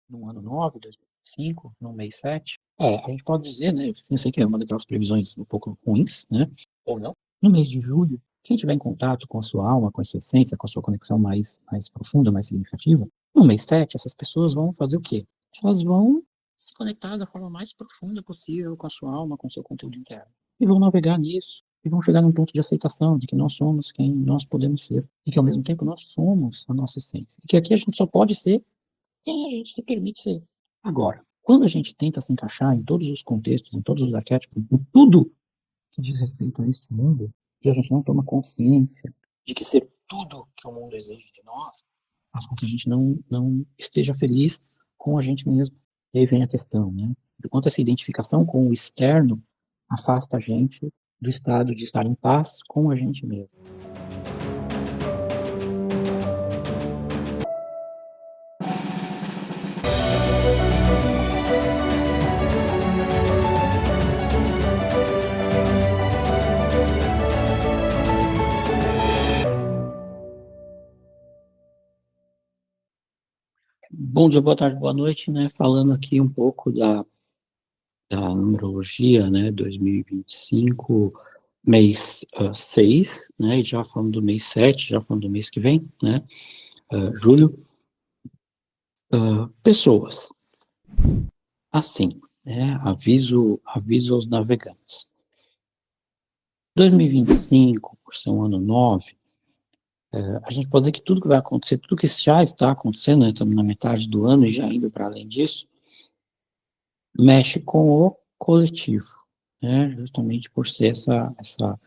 no ano 9, 2025, no mês 7. A gente pode dizer, né, eu sei que é uma daquelas previsões um pouco ruins, né, ou não. No mês de julho, quem tiver em contato com a sua alma, com a sua essência, com a sua conexão mais profunda, mais significativa, no mês 7, essas pessoas vão fazer o quê? Elas vão se conectar da forma mais profunda possível com a sua alma, com o seu conteúdo interno. E vão navegar nisso. E vão chegar num ponto de aceitação de que nós somos quem nós podemos ser. E que ao mesmo tempo nós somos a nossa essência. E que aqui a gente só pode ser quem a gente se permite ser. Agora, quando a gente tenta se encaixar em todos os contextos, em todos os arquétipos, em tudo que diz respeito a este mundo, e a gente não toma consciência de que ser tudo que o mundo exige de nós, faz com que a gente não esteja feliz com a gente mesmo. E aí vem a questão, né? Do quanto essa identificação com o externo afasta a gente do estado de estar em paz com a gente mesmo. Bom dia, boa tarde, boa noite, né? Falando aqui um pouco da numerologia, né? 2025, mês 6, né? E já falando do mês 7, já falando do mês que vem, né? Julho. Pessoas, assim, né? Aviso aos navegantes. 2025, por ser um ano 9, a gente pode dizer que tudo que vai acontecer, tudo que já está acontecendo, né? Estamos na metade do ano e já indo para além disso, mexe com o coletivo, né? Justamente por ser essa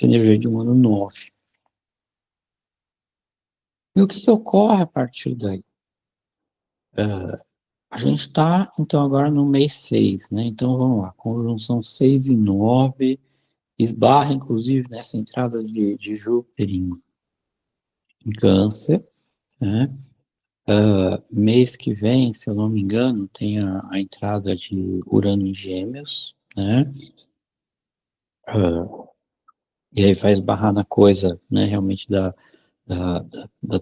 energia de um ano 9. E o que ocorre a partir daí? A gente está, então, agora no mês 6, né? Então, vamos lá, conjunção 6 e 9, esbarra, inclusive, nessa entrada de Júpiter em Câncer, né? Mês que vem, se eu não me engano, tem a entrada de Urano em Gêmeos, né? Uh, e aí vai esbarrar na coisa, né, realmente da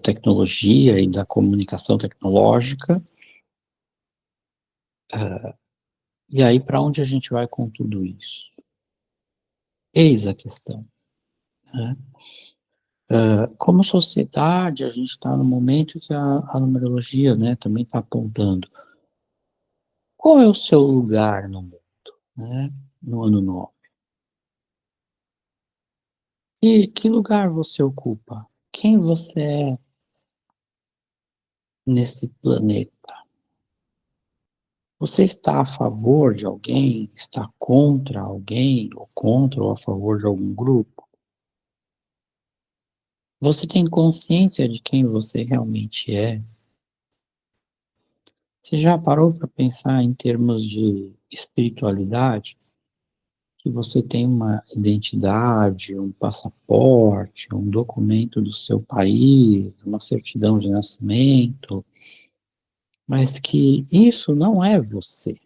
tecnologia e da comunicação tecnológica. E aí, para onde a gente vai com tudo isso? Eis a questão, né? Como sociedade, a gente está no momento que a numerologia, né, também está apontando. Qual é o seu lugar no mundo, né, no ano 9? E que lugar você ocupa? Quem você é nesse planeta? Você está a favor de alguém? Está contra alguém? Ou contra ou a favor de algum grupo? Você tem consciência de quem você realmente é? Você já parou para pensar em termos de espiritualidade? Que você tem uma identidade, um passaporte, um documento do seu país, uma certidão de nascimento, mas que isso não é você.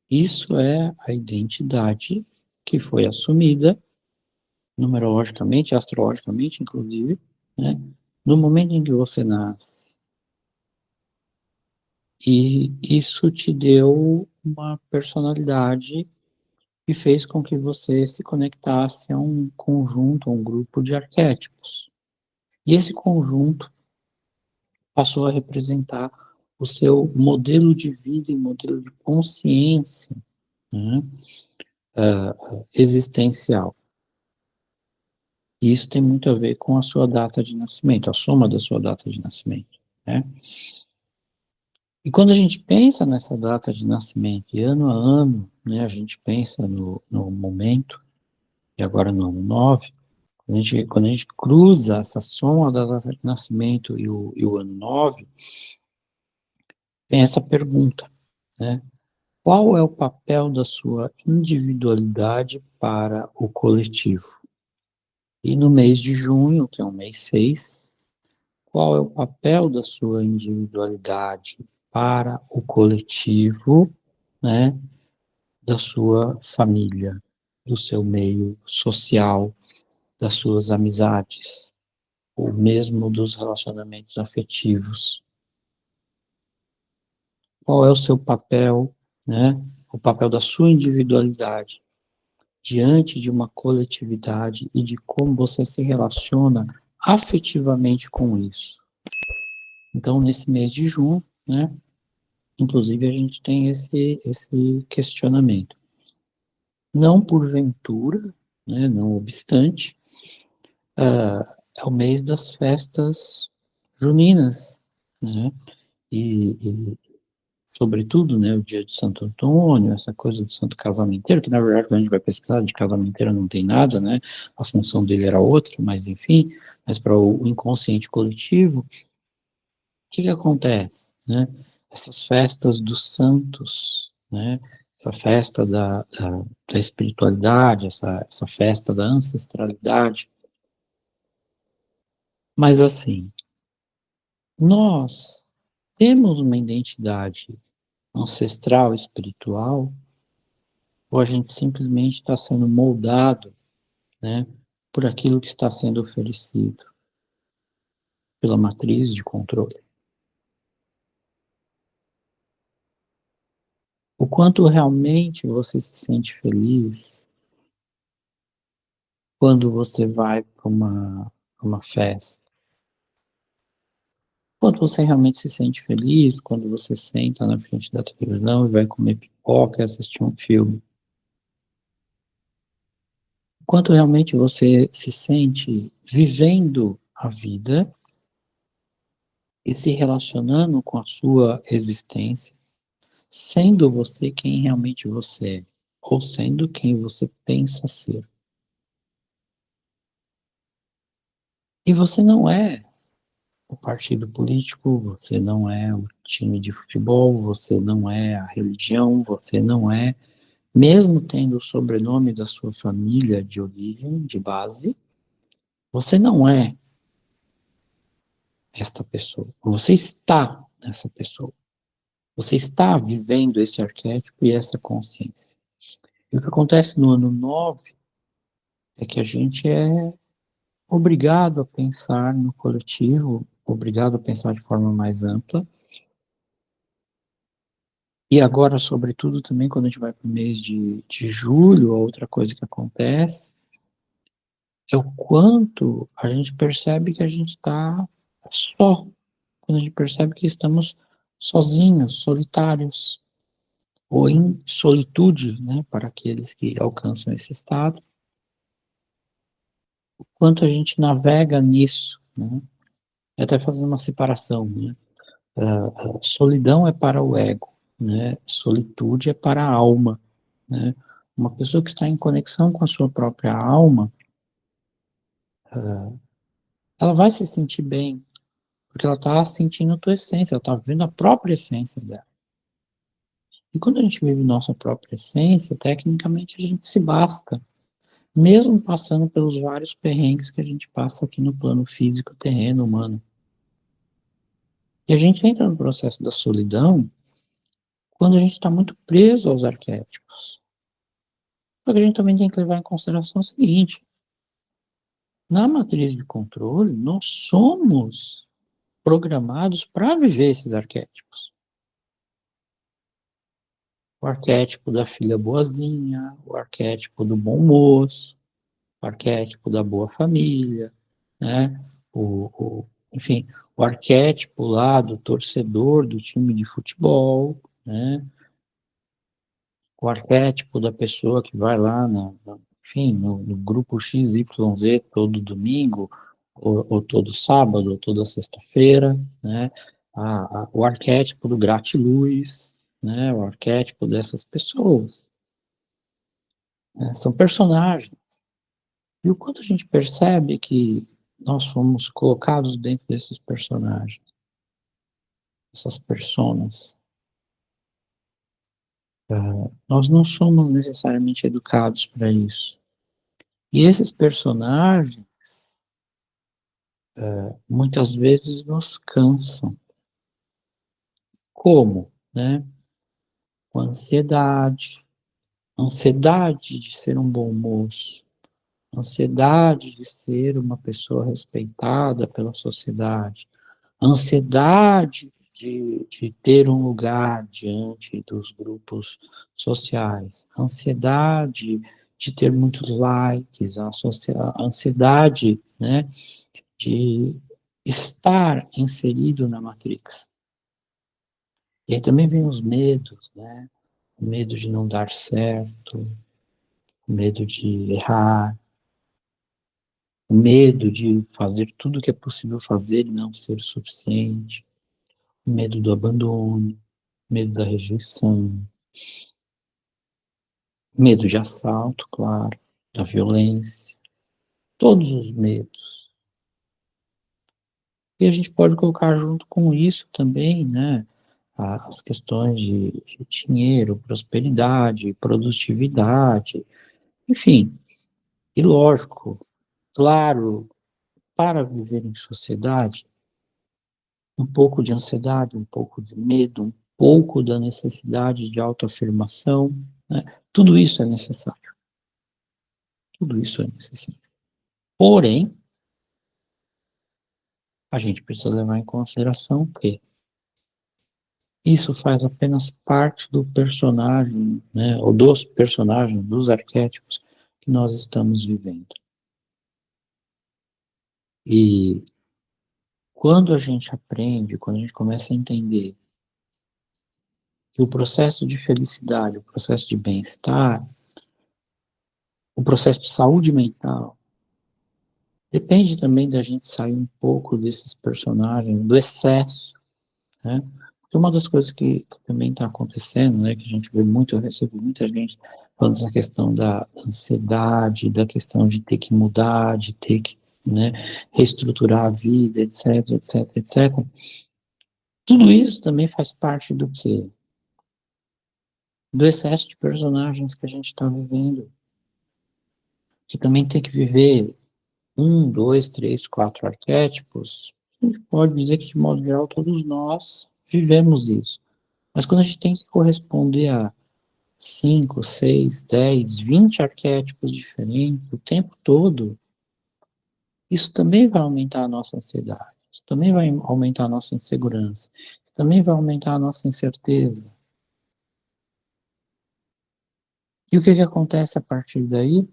Isso é a identidade que foi assumida, numerologicamente, astrologicamente, inclusive, né, no momento em que você nasce. E isso te deu uma personalidade que fez com que você se conectasse a um conjunto, a um grupo de arquétipos. E esse conjunto passou a representar o seu modelo de vida e modelo de consciência, né, existencial. E isso tem muito a ver com a sua data de nascimento, a soma da sua data de nascimento, né? E quando a gente pensa nessa data de nascimento, e ano a ano, né, a gente pensa no momento, e agora no ano 9, quando a gente cruza essa soma da data de nascimento e o ano 9, vem essa pergunta, né? Qual é o papel da sua individualidade para o coletivo? E no mês de junho, que é o mês 6, qual é o papel da sua individualidade para o coletivo, né, da sua família, do seu meio social, das suas amizades, ou mesmo dos relacionamentos afetivos? qual é o seu papel, né? O papel da sua individualidade diante de uma coletividade e de como você se relaciona afetivamente com isso. Então, nesse mês de junho, né? Inclusive, a gente tem esse questionamento. Não porventura, né? Não obstante, é o mês das festas juninas, né? E sobretudo, né, o dia de Santo Antônio, essa coisa do santo casamenteiro, que na verdade quando a gente vai pesquisar de casamenteiro não tem nada, né, a função dele era outra, mas enfim, mas para o inconsciente coletivo, o que que acontece, né? Essas festas dos santos, né, essa festa da espiritualidade, essa festa da ancestralidade, mas assim, nós temos uma identidade ancestral, espiritual, ou a gente simplesmente está sendo moldado, né, por aquilo que está sendo oferecido pela matriz de controle. O quanto realmente você se sente feliz quando você vai para uma festa. Quando você realmente se sente feliz quando você senta na frente da televisão e vai comer pipoca e assistir um filme. Quanto realmente você se sente vivendo a vida e se relacionando com a sua existência, sendo você quem realmente você é, ou sendo quem você pensa ser. E você não é o partido político, você não é o time de futebol, você não é a religião, você não é, mesmo tendo o sobrenome da sua família de origem, de base, você não é esta pessoa. Você está nessa pessoa. Você está vivendo esse arquétipo e essa consciência. E o que acontece no ano 9 é que a gente é obrigado a pensar no coletivo, obrigado a pensar de forma mais ampla. E agora, sobretudo, também quando a gente vai para o mês de julho, a outra coisa que acontece é o quanto a gente percebe que a gente está só, quando a gente percebe que estamos sozinhos, solitários, ou em solitude, né, para aqueles que alcançam esse estado, o quanto a gente navega nisso, né, até fazendo uma separação, né, solidão é para o ego, né? Solitude é para a alma, né? Uma pessoa que está em conexão com a sua própria alma, ela vai se sentir bem, porque ela está sentindo a tua essência, ela está vivendo a própria essência dela. E quando a gente vive nossa própria essência, tecnicamente a gente se basta, mesmo passando pelos vários perrengues que a gente passa aqui no plano físico, terreno, humano. E a gente entra no processo da solidão quando a gente está muito preso aos arquétipos. Só que a gente também tem que levar em consideração o seguinte: na matriz de controle, nós somos programados para viver esses arquétipos. O arquétipo da filha boazinha, o arquétipo do bom moço, o arquétipo da boa família, né? Enfim, o arquétipo lá do torcedor do time de futebol, né? O arquétipo da pessoa que vai lá, enfim, no grupo XYZ todo domingo, ou todo sábado, ou toda sexta-feira, né? O arquétipo do gratiluz, né? O arquétipo dessas pessoas, né? São personagens. E o quanto a gente percebe que nós fomos colocados dentro desses personagens, essas personas. Nós não somos necessariamente educados para isso. E esses personagens muitas vezes nos cansam. Como? Né? Com ansiedade de ser um bom moço, ansiedade de ser uma pessoa respeitada pela sociedade, ansiedade de ter um lugar diante dos grupos sociais, a ansiedade de ter muitos likes, a ansiedade, né, de estar inserido na Matrix. E aí também vem os medos, né? O medo de não dar certo, o medo de errar, o medo de fazer tudo o que é possível fazer e não ser o suficiente, o medo do abandono, medo da rejeição, medo de assalto, claro, da violência, todos os medos. E a gente pode colocar junto com isso também, né, as questões de dinheiro, prosperidade, produtividade, enfim. E lógico, claro, para viver em sociedade, um pouco de ansiedade, um pouco de medo, um pouco da necessidade de autoafirmação, né? Tudo isso é necessário. Tudo isso é necessário. Porém, a gente precisa levar em consideração que isso faz apenas parte do personagem, né, ou dos personagens, dos arquétipos que nós estamos vivendo. E quando a gente aprende, quando a gente começa a entender que o processo de felicidade, o processo de bem-estar, o processo de saúde mental, depende também da gente sair um pouco desses personagens, do excesso, né? Porque uma das coisas que também está acontecendo, né, que a gente vê muito, eu recebo muita gente falando dessa questão da ansiedade, da questão de ter que mudar, de ter que, né, reestruturar a vida, etc, etc, etc. Tudo isso também faz parte do quê? Do excesso de personagens que a gente está vivendo. Que também tem que viver um, dois, três, quatro arquétipos, a gente pode dizer que, de modo geral, todos nós vivemos isso. Mas quando a gente tem que corresponder a 5, 6, 10, 20 arquétipos diferentes o tempo todo, isso também vai aumentar a nossa ansiedade, isso também vai aumentar a nossa insegurança, isso também vai aumentar a nossa incerteza. E o que que acontece a partir daí?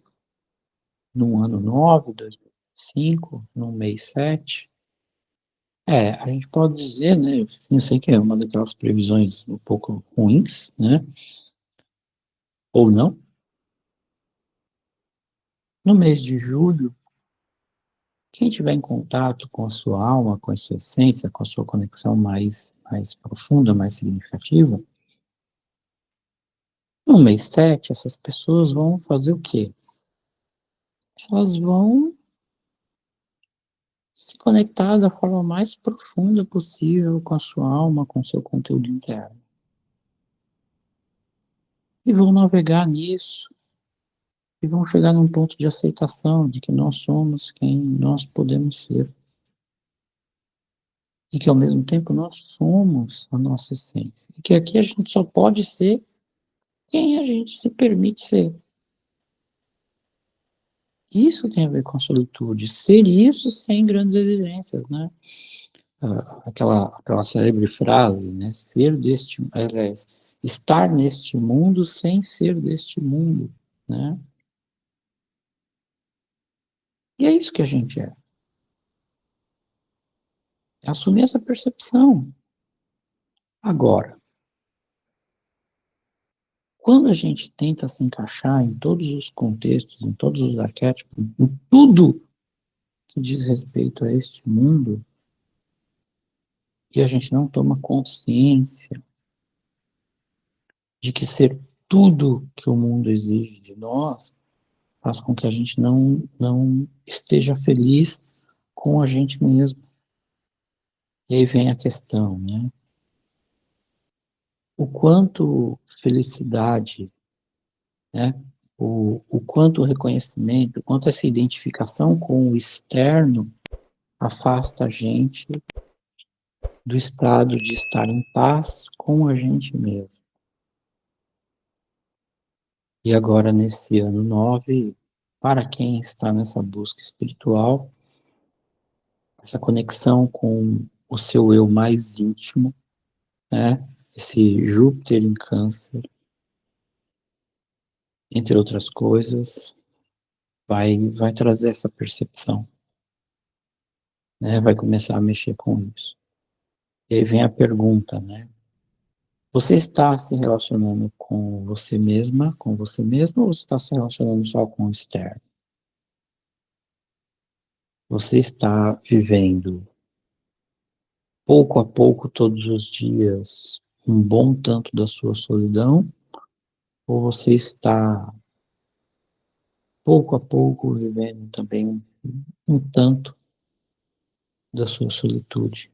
No ano 9, 2005, no mês 7? A gente pode dizer, né, eu sei que é uma daquelas previsões um pouco ruins, né, ou não. No mês de julho, quem tiver em contato com a sua alma, com a sua essência, com a sua conexão mais profunda, mais significativa, no mês 7, essas pessoas vão fazer o quê? Elas vão se conectar da forma mais profunda possível com a sua alma, com o seu conteúdo interno. E vão navegar nisso, e vão chegar num ponto de aceitação de que nós somos quem nós podemos ser. E que ao mesmo tempo nós somos a nossa essência. E que aqui a gente só pode ser quem a gente se permite ser. Isso tem a ver com a solitude. Ser isso sem grandes exigências, né? Aquela célebre frase, né? Ser deste, aliás, estar neste mundo sem ser deste mundo, né? E é isso que a gente é. Assumir essa percepção. Agora, quando a gente tenta se encaixar em todos os contextos, em todos os arquétipos, em tudo que diz respeito a este mundo, e a gente não toma consciência de que ser tudo que o mundo exige de nós faz com que a gente não esteja feliz com a gente mesmo. E aí vem a questão, né? O quanto felicidade, né? O quanto o reconhecimento, o quanto essa identificação com o externo afasta a gente do estado de estar em paz com a gente mesmo. E agora, nesse ano 9, para quem está nessa busca espiritual, essa conexão com o seu eu mais íntimo, né? Esse Júpiter em Câncer, entre outras coisas, vai trazer essa percepção, né? Vai começar a mexer com isso. E aí vem a pergunta, né? Você está se relacionando com você mesma, com você mesmo, ou você está se relacionando só com o externo? Você está vivendo pouco a pouco, todos os dias, um bom tanto da sua solidão, ou você está pouco a pouco vivendo também um tanto da sua solitude,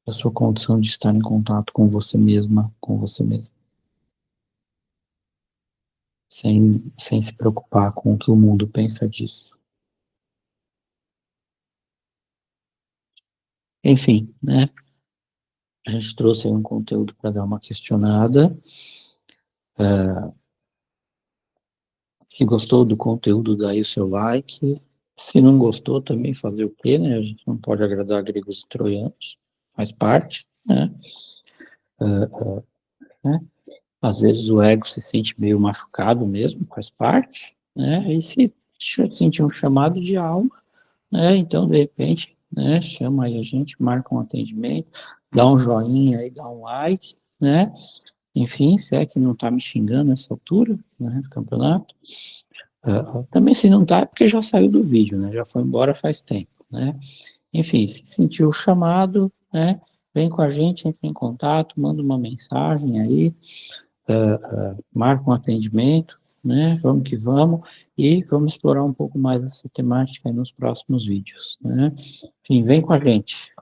da sua condição de estar em contato com você mesma, com você mesmo, sem se preocupar com o que o mundo pensa disso. Enfim, né? A gente trouxe aí um conteúdo para dar uma questionada. Se gostou do conteúdo, dá aí o seu like. Se não gostou, também fazer o quê, né? A gente não pode agradar gregos e troianos, faz parte, né? Né? Às vezes o ego se sente meio machucado mesmo, faz parte, né? E se sentir um chamado de alma, né? Então, de repente, né? Chama aí a gente, marca um atendimento, dá um joinha aí, dá um like, né? Enfim, se é que não está me xingando nessa altura, né, do campeonato. Também se não está é porque já saiu do vídeo, né, já foi embora faz tempo, né. Enfim, se sentiu o chamado, né, vem com a gente, entre em contato, manda uma mensagem aí, marca um atendimento, né, vamos que vamos, e vamos explorar um pouco mais essa temática aí nos próximos vídeos, né. Enfim, vem com a gente.